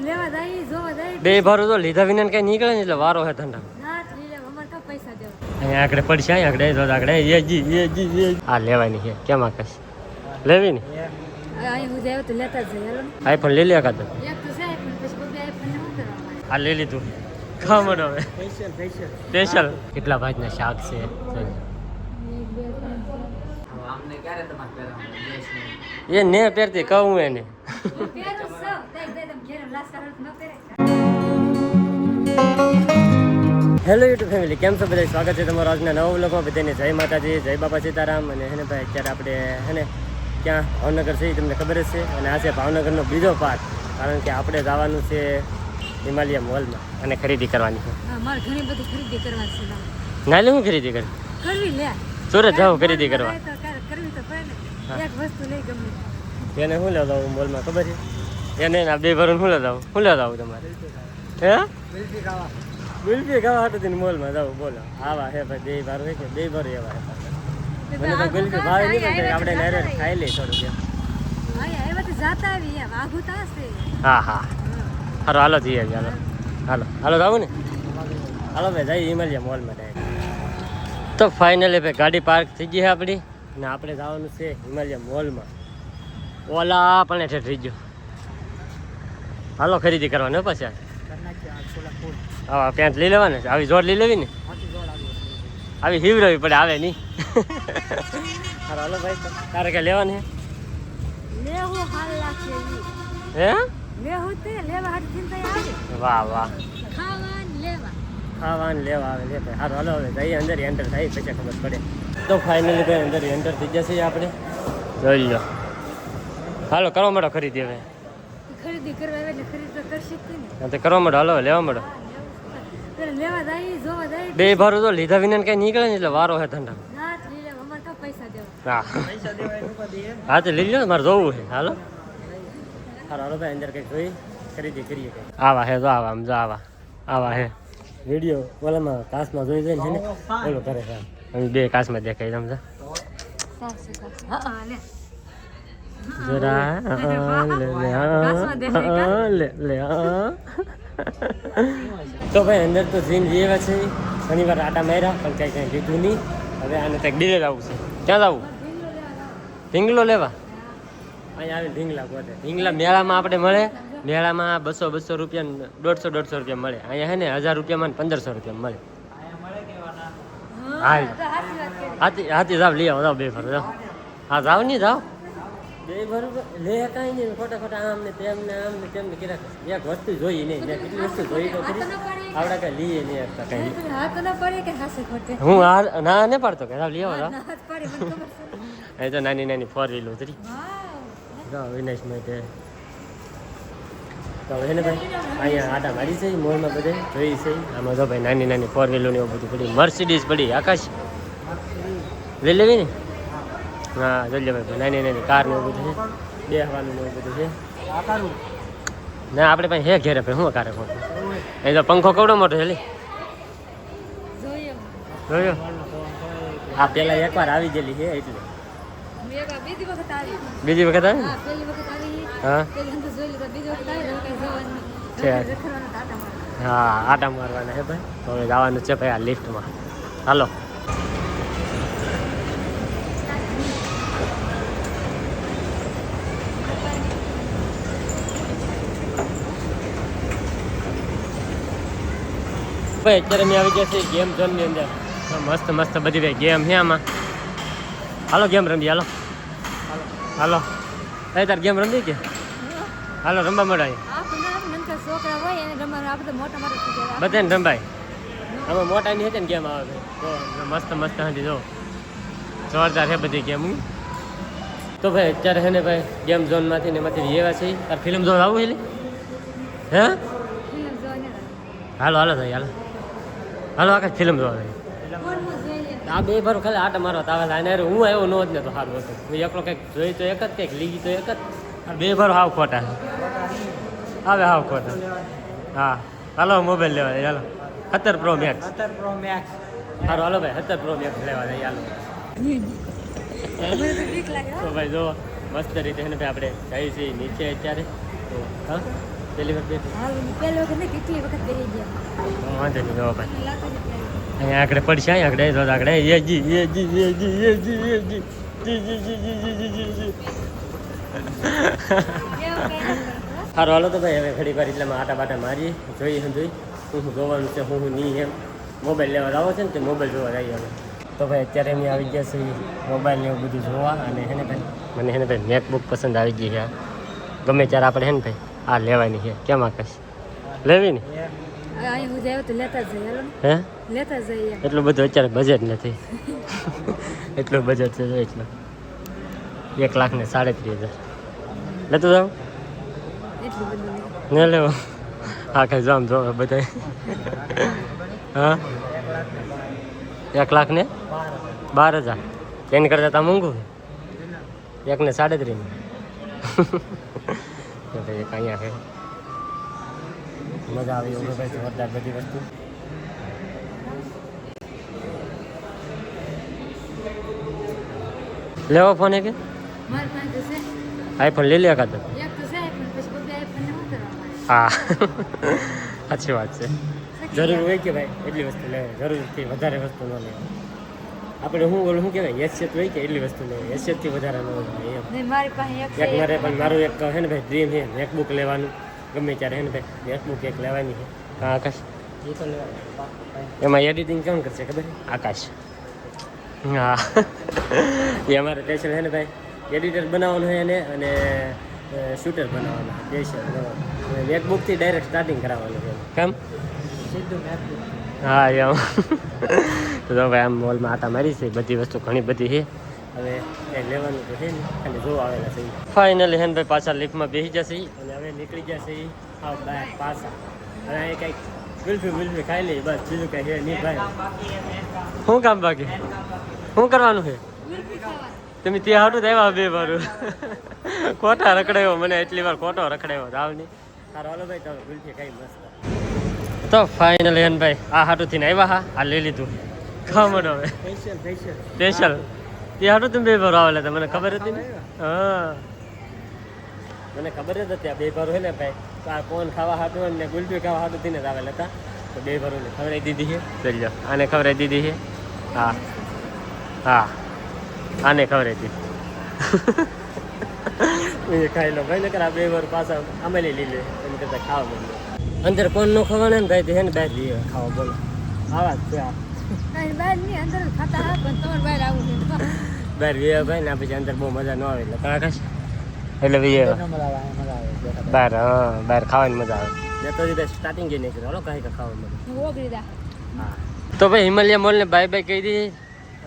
લેવા જાય જોવા જાય બે ભરું તો લીધા વિના કઈ નીકળે ને એટલે વારો હે ધંધા ના લીલે અમાર કા પૈસા દેવા અહીંયા આગળ પડશે અહીંયા આગળ એ આ લેવાની છે કેમ આકાશ લેવી ને અહીં હું જાય તો લેતા જ જઈએ આઈફોન લઈ લે કાતો એક તો છે પણ પછી બબે આઈફોન ને શું કરવા આ લઈ લીધું ખા મળો હવે સ્પેશિયલ કેટલા ભાજના શાક છે એ ને પહેરતી કહું એને હેલો યુટ્યુબ ફેમિલી કેમ છો બધા સ્વાગત છે તમારું આજના નવા વ્લોગમાં બધાને જય માતાજી જય બાપા સીતારામ અને હેને ભાઈ અત્યારે આપણે હેને ક્યાં ભાવનગર છે એ તમને ખબર જ છે અને આ છે ભાવનગરનો બીજો પાર્ટ કારણ કે આપણે જવાનું છે હિમાલય મોલમાં અને ખરીદી કરવાની છે મારે ઘણી બધી ખરીદી કરવાની છે ના લે હું ખરીદી કરવી લે સુરત જાવ ખરીદી કરવા કરવી તો પડે ને એક વસ્તુ લઈ ગમે એને શું લેતા આવું મોલમાં ખબર છે એને ના બે ભરું શું લેતા આવું તમારે હે ગુલ્ફી ખાવા હતું મોલમાં જાવ બોલો આવા હે ભાઈ બે ભર હોય છે બે ભર એવા મને તો ગુલ્ફી ભાવે નહીં પણ આપણે નેરે ખાઈ લઈ થોડું હા હા હાલો હાલો જઈએ હાલો હાલો હાલો જાવું ને હાલો ભાઈ જઈએ હિમાલય મોલમાં ડાયરેક્ટ તો ફાઇનલી ભાઈ ગાડી પાર્ક થઈ ગઈ છે આપણી અને આપણે જવાનું છે હિમાલય મોલમાં ઓલા પણ હેઠે થઈ ગયો હાલો ખરીદી કરવાનો પછી હા પેન્ટ લઈ લેવાને આવી જોડ લઈ લેવી ને આવી હિવરવી પડે આવે નહીં હાલો ભાઈ તારે કઈ લેવાની હે વાહ વાહ ખાવાનું લેવા આવે લે ભાઈ સારું હાલો હવે જઈએ અંદર એન્ટર થાય પછી ખબર પડે તો ફાઇનલી ભાઈ અંદર એન્ટર થઈ જશે આપણે જોઈ લો હાલો કરવા માંડો ખરીદી હવે ખરીદી કરવા એટલે ખરીદ તો કરશે જ ને કરવા માંડો હાલો લેવા માંડો લેવા જાય જોવા જાય બે ભરું તો લીધા વિના કઈ નીકળે ને એટલે વારો હે ધંધા ના લીલે અમાર કા પૈસા દેવા હા પૈસા દેવા હા તો લઈ લો મારે જોવું છે હાલો હાલો ભાઈ અંદર કઈ જોઈ ખરીદી કરીએ આવા હે તો આવા આમ જો આવા હે વિડીયો ઓલામાં કાચમાં જોઈ જઈને ને ઓલો કરે છે અમે બે કાચમાં દેખાય સમજા જરા લે તો ભાઈ અંદર તો જીન જેવા છે ઘણી વાર આટા માર્યા પણ કઈ કઈ લીધું નહીં હવે આને કંઈક ડીલે જવું છે ક્યાં જવું ઢીંગલો લેવા અહીંયા આવે ઢીંગલા પોતે ઢીંગલા મેળામાં આપણે મળે મેળામાં 200 રૂપિયા 150 રૂપિયા મળે અહીંયા હે ને 1000 રૂપિયામાં 1500 રૂપિયા મળે હાથી જાવ લઈ આવો જાવ બે ભર જાવ હા જાવ નહીં જાવ બે ભર લે કાંઈ નહીં ખોટા આમ ને તેમ કર્યા એક વસ્તુ જોઈ નહીં કેટલી વસ્તુ જોઈ તો ખરી આવડા કઈ લઈએ નહીં કઈ હું ના ને પાડતો કે જાવ લઈ આવો એ તો નાની 4 વ્હીલ ઉતરી વિનાશ માટે તો એને ભાઈ અહીંયા આટા મારી છે મોલમાં બધે જોઈ છે આમાં તો ભાઈ નાની 4 વ્હીલોને એવું બધું પડી મર્સિડીઝ પડી આકાશ લઈ લેવી ને હા જોઈ લે ભાઈ નાની કાર ને એવું બધું છે બેહવાનું એવું બધું છે ના આપણે ભાઈ હે ઘેરે ભાઈ શું કારે ખોટું એ તો પંખો કવડો મોટો છે લે જોયો આ પેલા એકવાર આવી ગયેલી છે એટલે બીજી વખત આવી હા હા આટા મારવાના હે ભાઈ તો હવે જવાનું છે ભાઈ આ લિફ્ટમાં હાલો ભાઈ અત્યારે મેં આવી ગયા છે ગેમ ઝોનની અંદર મસ્ત બધી ભાઈ ગેમ છે આમાં હાલો ગેમ રમી હાલો હાલો તાર ગેમ રમી કે હાલો રમવા મળાય બધાને રમાય આમાં મોટાની હતી ને ગેમ આવે તો મસ્ત હતી જો જોરદાર છે બધી ગેમ તો ભાઈ અત્યારે છે ને ભાઈ ગેમ ઝોનમાંથી ને એમાંથી એવા છે તાર ફિલ્મ ઝોન આવું એટલે હે હાલો ભાઈ હાલો આખા ફિલ્મ જોવા આ બે ભરો ખાલી આટા મારવા તાવેલા અને હું આવ્યો નો જ ને તો સારું હતું હું એકલો કંઈક જોઈ તો એક જ કંઈક લીધી તો એક જ આ બે ભરો હાવ ખોટા આવે હાવ ખોટા હા હાલો મોબાઈલ લેવા જાય હાલો 17 Pro Max સારું હાલો ભાઈ 17 Pro Max લેવા જાય હાલો તો ભાઈ જો મસ્ત રીતે એને ભાઈ આપણે જઈએ છીએ નીચે અત્યારે તો હા પહેલી વાર બેઠી હા પહેલી વખત નહીં કેટલી વખત બેસી ગયા વાંધો નહીં જો ભાઈ મને લાગે છે કે અહીંયા આગળ પડશે અહીંયા આગળ જો આગળ જી કેવું કઈ નથી સારું હાલો તો ભાઈ હવે ઘડી વાર એટલે આટા બાટા મારી જોઈએ જોઈ શું જોવાનું છે હું નહીં એમ મોબાઈલ લેવા આવો છે ને તે મોબાઈલ જોવા જઈએ હવે તો ભાઈ અત્યારે અમે આવી ગયા છે મોબાઈલ ને એવું બધું જોવા અને હે ને ભાઈ મને હે ને ભાઈ મેકબુક પસંદ આવી ગઈ છે ગમે ત્યારે આપણે હે ને ભાઈ આ લેવાની છે કેમ આકાશ લેવી ને અહીં હું જાય તો લેતા જ જઈએ હાલો ને. હે લેતા જ જઈએ એટલું બધું અત્યારે બજેટ નથી એટલું બજેટ છે જો એટલું 1,37,000 લેતું જાઉં એટલું બધું નહીં ને લેવો હા કઈ જામ જો બધા હા 1,12,000 એની કરતા તો મોંઘું 1,37,000 અહીંયા છે મજા આવી એવું ભાઈ જોરદાર બધી વસ્તુ લેવો ફોન કે મારી પાસે તો છે આઈફોન લઈ લે કાતો એક તો છે પણ પછી બધા આઈફોન ને શું કરવા હા સાચી વાત છે જરૂર હોય કે ભાઈ એટલી વસ્તુ લે જરૂરથી વધારે વસ્તુ ન લે આપણે શું બોલું શું કહેવાય હેસિયત હોય કે એટલી વસ્તુ લે હેસિયતથી વધારે ન હોય એમ નહીં મારી પાસે એક એક મારે પણ મારું એક હે ને ભાઈ ડ્રીમ છે મેકબુક લેવાનું ગમે ત્યારે હે ને ભાઈ મેકબુક એક લેવાની છે હા આકાશ એ તો એમાં એડિટિંગ કેમ કરશે ખબર છે આકાશ હા એ અમારે સ્પેશિયલ છે ને ભાઈ એડિટર બનાવવાનું છે એને અને શૂટર બનાવવાના સ્પેશિયલ મેકબુકથી ડાયરેક્ટ સ્ટાર્ટિંગ કરાવવાનું છે કેમ હા એમ તો ભાઈ આમ મોલમાં આટા મારી છે બધી વસ્તુ ઘણી બધી છે હવે એ લેવાનું તો છે ને ખાલી જોવા આવેલા છે ફાઇનલી હેન ભાઈ પાછા લિફ્ટમાં બેસી જશે અને હવે નીકળી જશે હા બહાર પાછા હવે અહીં કંઈક બિલફી ખાઈ લઈએ બસ બીજું કંઈ છે નહીં ભાઈ શું કામ બાકી શું કરવાનું છે તમે ત્યાં હાટું જ આવ્યા બે વારું ખોટા રખડાયો મને એટલી વાર ખોટો રખડાયો રાવ નહીં સારો હાલો ભાઈ તમે બિલફી ખાઈ મસ્ત તો ફાઇનલી હેન ભાઈ આ હાટુંથી ને આવ્યા હા આ લઈ લીધું ખામણ હવે સ્પેશિયલ તે હાટું તમે બે ભારો આવેલા હતા મને ખબર હતી ને હા મને ખબર જ હતી આ બે ભારો હે ને ભાઈ તો આ કોણ ખાવા હાટું ને ગુલબી ખાવા હાટું થઈને જ આવેલા હતા તો બે ભારોને ખવડાવી દીધી છે ચલજો આને ખવડાવી દીધી છે હા હા આને ખવડાવી દીધી ખાઈ લો ભાઈ નકર આ બે વાર પાછા અમે લઈ લે એમ કરતા ખાવા બદલે અંદર કોણ નો ખવાને ને ભાઈ હે ને બહાર લઈએ ખાવા બોલો આવા જ છે આ નહીં બહાર નહીં અંદર ખાતા હા પણ તમારે બહાર આવું છે બહાર વીએ ભાઈ ને પછી અંદર બહુ મજા ન આવે એટલે કાંઈ એટલે વીએ બહાર હા બહાર ખાવાની મજા આવે મેં તો ભાઈ સ્ટાર્ટિંગ જઈને કર્યું હાલો કાંઈ ખાવા મળે ઓગળી દા હા તો ભાઈ હિમાલય મોલને બાય બાય કહી દીધી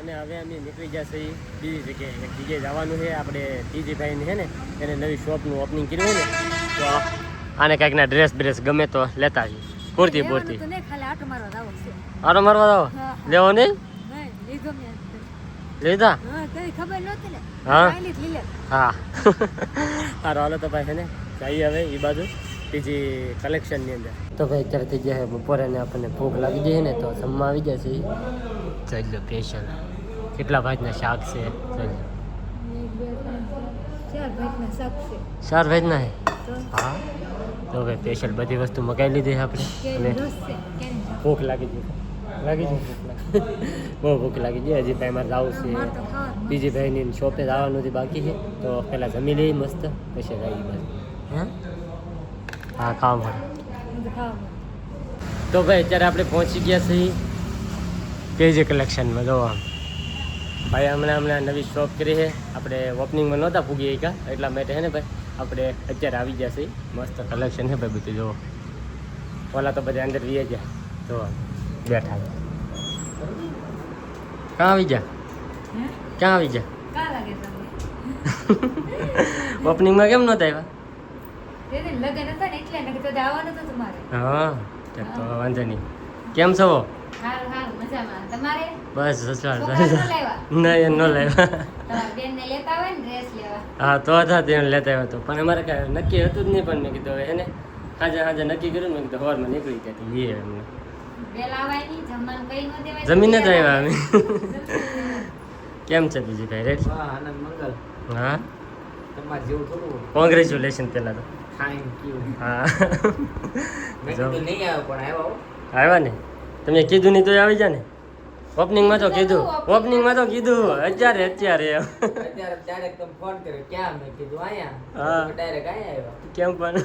અને હવે અમે નીકળી જશે બીજી જગ્યાએ એક જગ્યાએ જવાનું છે આપણે ટીજીભાઈને છે ને એને નવી શોપનું ઓપનિંગ કર્યું હોય ને તો આને કાંઈકના ડ્રેસ બ્રેસ ગમે તો લેતા આવીએ પૂરતી પૂરતી તો નહીં ખાલી આટો મારવા આવો છે આરો મારવા આવો હા. લેવો નહીં નહીં લીધો મેં લીધા હા કઈ ખબર નહોતી ને હા. ખાઈ લીધી લે હા સારું હાલો તો ભાઈ છે ને જઈએ હવે એ બાજુ બીજી કલેક્શનની અંદર તો ભાઈ અત્યારે થઈ ગયા બપોરે ને આપણને ભૂખ લાગી જાય ને તો જમવા આવી જશે જઈ લો સ્પેશિયલ કેટલા ભાજના શાક છે જઈ લો 1 2 3 4 ભાઈના શાક છે 4 ભાજના હે તો હા તો ભાઈ સ્પેશિયલ બધી વસ્તુ મગાવી લીધી આપણે કેરી અને રસ છે કેરી ભૂખ લાગી ગઈ બહુ ભૂખ લાગી ગઈ હજી ભાઈ મારે જવું છે માર તો ખાવા બીજી ભાઈની શોપે જવાનું છે બાકી છે તો પહેલાં જમી લઈએ મસ્ત પછી જઈએ બાજુ હા હા ખાવા મળે મને ખાવા તો ભાઈ અત્યારે આપણે પહોંચી ગયા છીએ કેજી કલેક્શનમાં જોવા ભાઈ હમણાં નવી શોપ કરી છે આપણે ઓપનિંગમાં નહોતા પૂગી ગયા એટલા માટે છે ને ભાઈ આપણે અત્યારે આવી ગયા છીએ મસ્ત કલેક્શન છે ભાઈ બધું જોવો ઓલા તો બધા અંદર વીએ ગયા જોવા બેઠા ક્યાં આવી ગયા હે ક્યાં આવી ગયા કા લાગે તમને ઓપનિંગમાં કેમ નહોતા આવ્યા તેને લગન હતા ને એટલે નકર તો આવવાનું હતું તમારે હા તો વાંધો નહીં કેમ છો સારું સારું મજામાં તમારે બસ સસરા છોકરા ન લાવ્યા નહીં ન લાવ્યા તમારા બેનને લેતા હોય ને ડ્રેસ લેવા હા તો હતા તેને લેતા આવ્યો હતો પણ અમારે કાંઈ નક્કી હતું જ નહીં પણ મેં કીધું હવે એને આજે નક્કી કર્યું મેં કીધું સવારમાં નીકળી ગયા લઈએ એમને વેલા આવાય નહીં જમવાનું કઈ ન દેવાય જમીને જ આવ્યા અમે કેમ છે બીજી ભાઈ રેડી આનંદ મંગલ હા તમારે જેવું થોડું કોંગ્રેચ્યુલેશન પહેલાં તો થેન્ક યુ. હા મેં કીધું નહીં આવ્યો પણ આવ્યો. આવ્યા ને તમે કીધું નહીં તો આવી જા ને ઓપનિંગમાં તો કીધું અત્યારે અત્યારે ડાયરેક્ટ તમે ફોન કર્યો ક્યાં મેં કીધું હા. અહીંયા ડાયરેક્ટ અહીંયા આવ્યો. કેમ પણ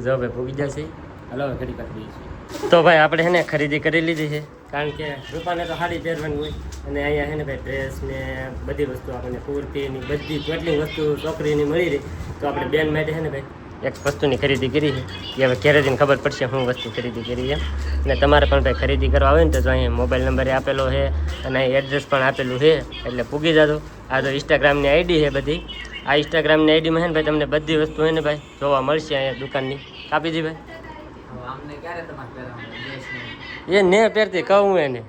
જો ભાઈ પૂગી જશે હાલો હવે ઘડી કાઢી દઈશું તો ભાઈ આપણે એને ખરીદી કરી લીધી છે કારણ કે રૂપાને તો સાડી પહેરવાની હોય અને અહીંયા છે ને ભાઈ ડ્રેસ ને બધી વસ્તુ આપણને કુર્તીની બધી કેટલી વસ્તુ છોકરીની મળી રહી તો આપણે બેન માટે છે ને ભાઈ એક વસ્તુની ખરીદી કરી છે એ હવે ઘરે જઈને ખબર પડશે હું વસ્તુ ખરીદી કરી એમ અને તમારે પણ ભાઈ ખરીદી કરવા આવે ને તો અહીંયા મોબાઈલ નંબર આપેલો છે અને અહીં એડ્રેસ પણ આપેલું છે એટલે પૂગી જતો આ તો ઇન્સ્ટાગ્રામની આઈડી છે બધી આ ઇન્સ્ટાગ્રામની આઈડીમાં છે ને ભાઈ તમને બધી વસ્તુ છે ને ભાઈ જોવા મળશે અહીંયા દુકાનની કાપી દી ભાઈ હવે આમને ક્યારે તમારે પહેરવાનું ડ્રેસને? એ ને પહેરતી કહું એને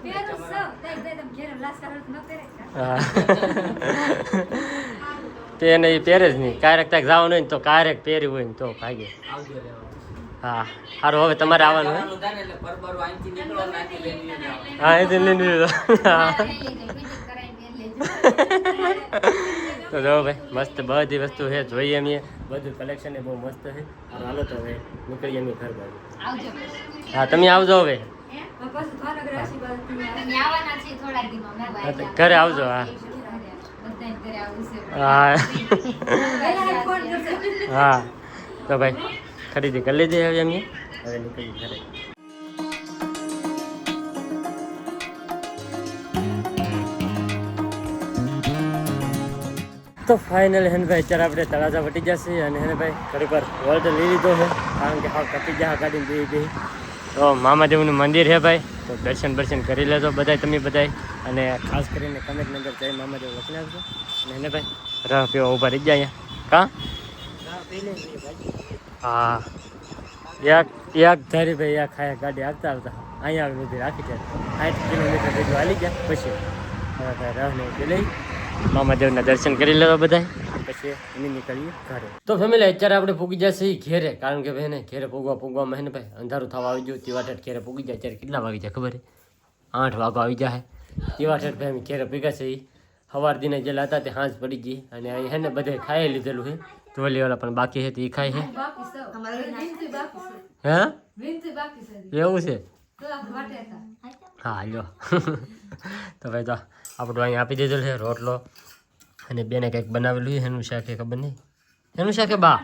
પહેરું સૌ તઈ તમે ઘેર લાસ કરો ન પહેરે હા તે એને એ પહેરે જ નહીં ક્યારેક ત્યાં જવાનું હોય ને તો ક્યારેક પહેર્યું હોય ને તો ભાગે આવજો રહેવા. હા સારું હવે તમારે આવવાનું હોય જવાનું થાય ને એટલે પરબરો અહીંથી નીકળો ને અહીંથી લઈને જાઓ. હા એથી લઈને લીધો હા તો જો ભાઈ મસ્ત બધી વસ્તુ છે જોઈએ એમ બધું કલેક્શન એ બહુ મસ્ત છે હાલો તો હવે નીકળીએ એમ ઘર બાજુ આવજો હા તમે આવજો હવે પછી ભાવનગર આશીર્વાદ આવવાના છે થોડાક દીમાં મેં હા, તો ઘરે આવજો હા બધાને ઘરે આવું છે હા પહેલા ફોન કરજો હા તો ભાઈ ખરીદી કરી લીધી હવે એમ હવે નીકળી ઘરે તો ફાઇનલ હેન ભાઈ અત્યારે આપણે તળાજા વટી જશે અને હેને ભાઈ ઘડી પર વર્લ્ડ લઈ લીધો છે કારણ કે હા કપી જા ગાડીને જઈ ગઈ તો મામાદેવનું મંદિર છે ભાઈ તો દર્શન કરી લેજો બધાય તમે બધાય અને ખાસ કરીને કમેન્ટની અંદર જય મામાદેવ લખી નાખજો અને એને ભાઈ રહ પીવા ઊભા રહી જાય કાં હા એક ધારી ભાઈ આ ખાયા ગાડી આવતા અહીંયા આવી બધી રાખી જાય 8 કિલોમીટર જેટલું હાલી ગયા પછી હવે ભાઈ રહને ઉભી લઈ મામાદેવના દર્શન કરી લેવા બધા પછી એની નીકળીએ ઘરે તો ફેમિલી અત્યારે આપણે પૂગી જશે ઘેરે કારણ કે ભાઈ ને ઘેરે પૂગવામાં ને ભાઈ અંધારું થવા આવી ગયું તીવાઠેઠ ઘેરે પૂગી જાય અત્યારે કેટલા વાગી જાય ખબર 8 વાગો આવી જાય તીવાઠેઠ ભાઈ ઘેરે ભેગા છે સવાર દિને જેલા હતા તે હાંસ પડી ગઈ અને અહીં હે ને બધે ખાઈ લીધેલું છે ટોલીવાળા પણ બાકી છે તે એ ખાય છે બાકી સૌ અમારે વિનંતી બાકી છે હે વિનંતી બાકી છે એવું છે તો આપણે વાટે હતા હા લ્યો તો ભાઈ તો આપણું અહીં આપી દીધેલું છે રોટલો અને બેને કંઈક બનાવેલું છે એનું શાક એ ખબર નહીં એનું શાક એ બા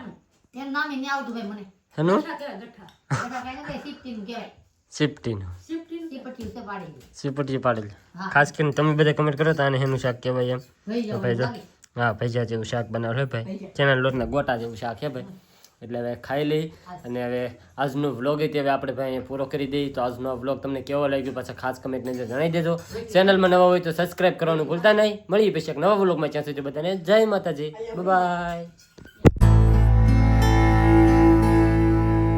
તેનું નામ નહીં આવતું ભાઈ મને એનું ગઠ્ઠા બધા કહે છે સિફ્ટીનું કહેવાય સિફ્ટીનું શિફ્ટિંગ સિપટી ઉસે પાડી સિપટી પાડેલ હા. ખાસ કરીને તમે બધા કમેન્ટ કરો તો આને એનું શાક કહેવાય એમ લઈ તો જાઓ ભાઈ જો લાગે. હા ભજીયા જેવું શાક બનાવેલું છે ભાઈ ચણા લોટના ગોટા જેવું શાક છે ભાઈ એટલે હવે ખાઈ લઈ અને હવે આજનો વ્લોગ એ હવે આપણે ભાઈ અહીંયા પૂરો કરી દઈએ તો આજનો વ્લોગ તમને કેવો લાગ્યો પાછા ખાસ કમેન્ટની અંદર જણાવી દેજો ચેનલમાં નવા હોય તો સબસ્ક્રાઈબ કરવાનું ભૂલતા નહીં મળીએ પછી એક નવા વ્લોગમાં ત્યાં સુધી બધાને જય માતાજી બાય